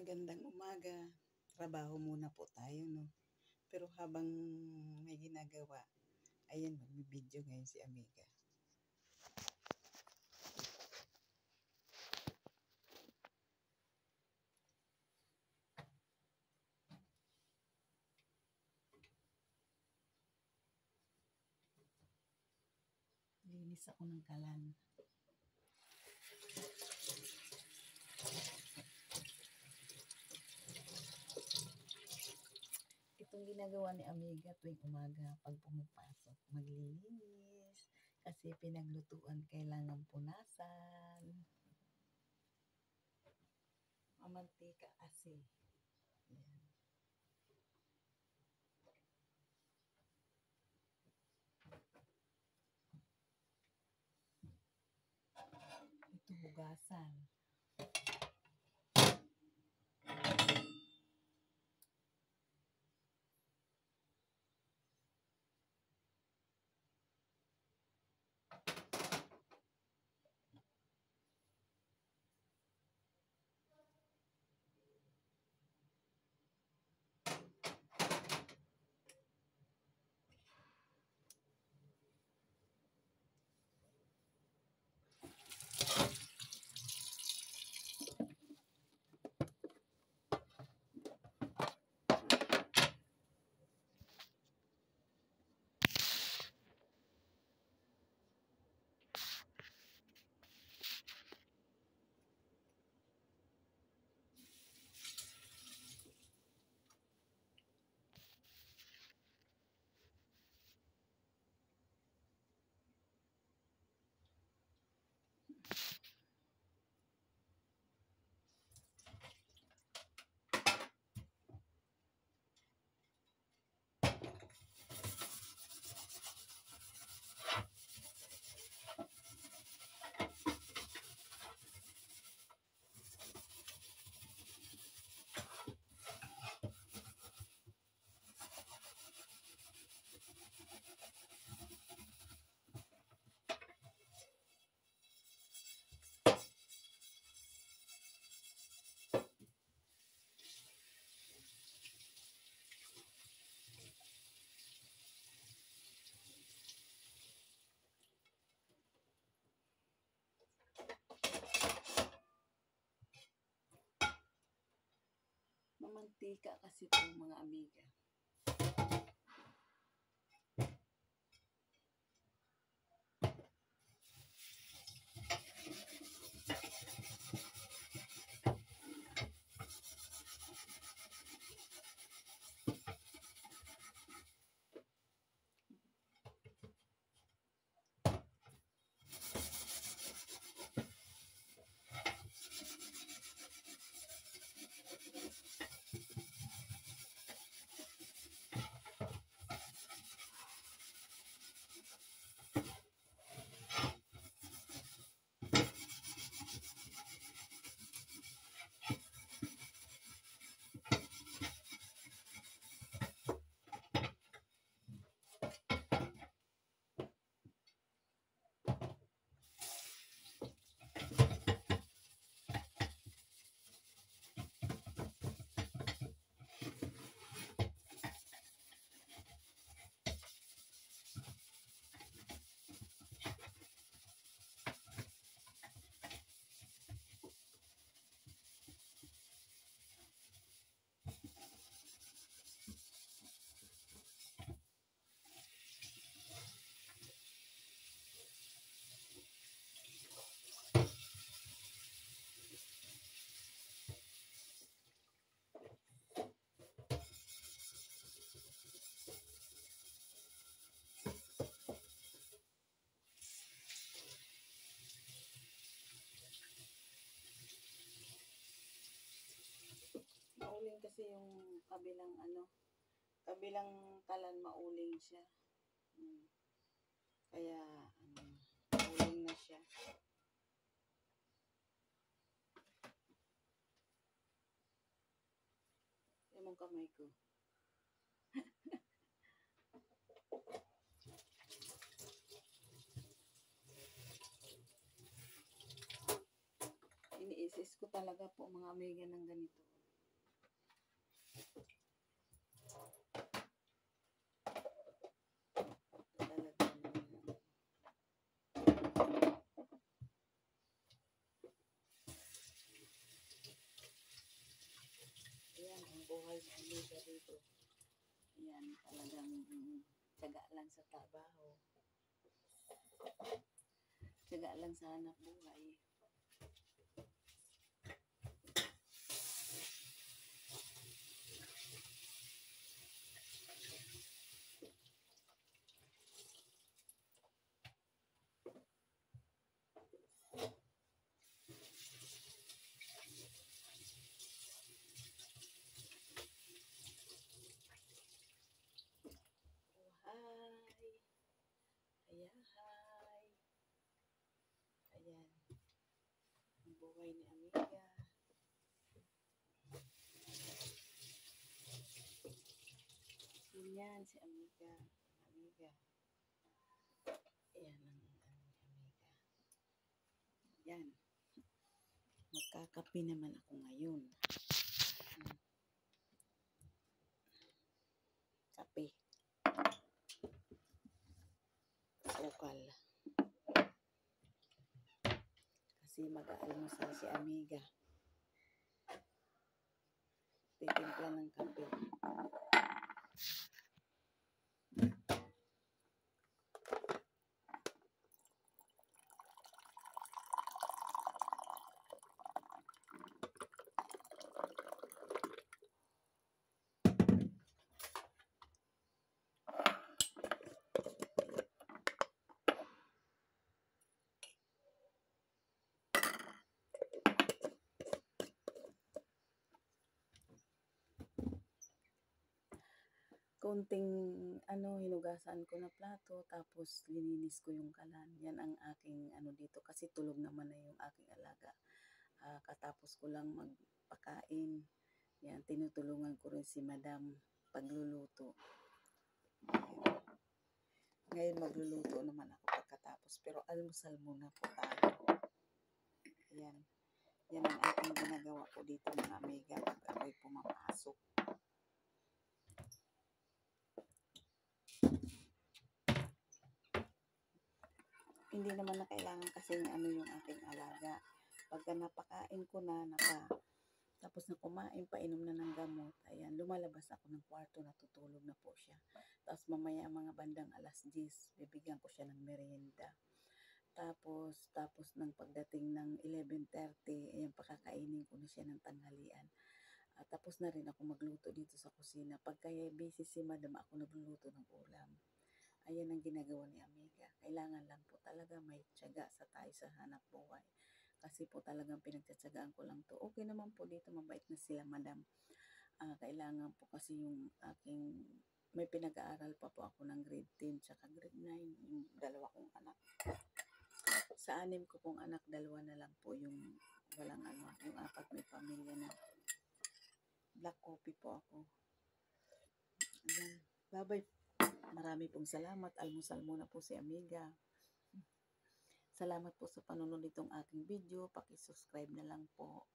Magandang umaga. Trabaho muna po tayo, no? Pero habang may ginagawa, ayan, magbibideo ngayon si Amiga. Linis ako ng kalan. Itong ginagawa ni Amiga tuwing umaga pag pumapasok, maglilinis. Kasi pinaglutuan kailangan punasan. Mamantika kasi. Ayan. Ito hugasan. Mamantika kasi ito mga Amiga. Mauling kasi yung kabilang kalan mauling siya. Kaya mauling na siya. Yung kamay ko. Iniisis ko talaga po mga Amiga ng ganito. Ayan, ang buhay ng amiga dito. Ayan, talagang tiyaga lang sa trabaho. Tiyaga lang sa hanap buhay. Buhay. Ayahay. Ayan. Ang buhay ni amiga. Yan si amiga. Amiga. Ayan ang amiga. Yan. Magkakape naman ako ngayon. Kape. Sukal. Kasi mag-aalmusal si amiga. Titimpla ng kape. Konting hinugasan ko na plato, tapos lininis ko yung kalan. Yan ang aking dito, kasi tulog naman na yung aking alaga. Katapos ko lang magpakain. Yan, tinutulungan ko rin si madam pagluluto. Ngayon magluluto naman ako pagkatapos, pero almusal muna po tayo. Yan. Yan ang aking ginagawa ko dito mga amiga pag ako'y pumapasok. Hindi naman na kailangan kasi yung aking alaga. Pagka napakain ko na, tapos na kumain, painom na ng gamot, ayan, lumalabas ako ng kwarto, natutulog na po siya. Tapos mamaya mga bandang 10:00, bibigyan ko siya ng merienda. Tapos ng pagdating ng 11:30, ayan, pakakainin ko na siya ng tanghalian. Tapos na rin ako magluto dito sa kusina. Pagka busy si madam, ako nagluluto ng ulam. Ayan ang ginagawa ni amiga. Kailangan lang po talaga may tiyaga sa tayo sa hanap buhay. Kasi po talagang pinagtsatsagaan ko lang to. Okay naman po dito, mabait na sila madam. Kailangan po kasi yung aking, may pinag-aaral pa po ako ng grade 10 tsaka grade 9, yung dalawa kong anak. Sa 6 ko pong anak, 2 na lang po yung walang yung 4 may pamilya na. Black coffee po ako. Ayan. Bye-bye. Marami pong salamat. Almusal muna po si amiga. Salamat po sa panonood nitong aking video. Paki-subscribe na lang po.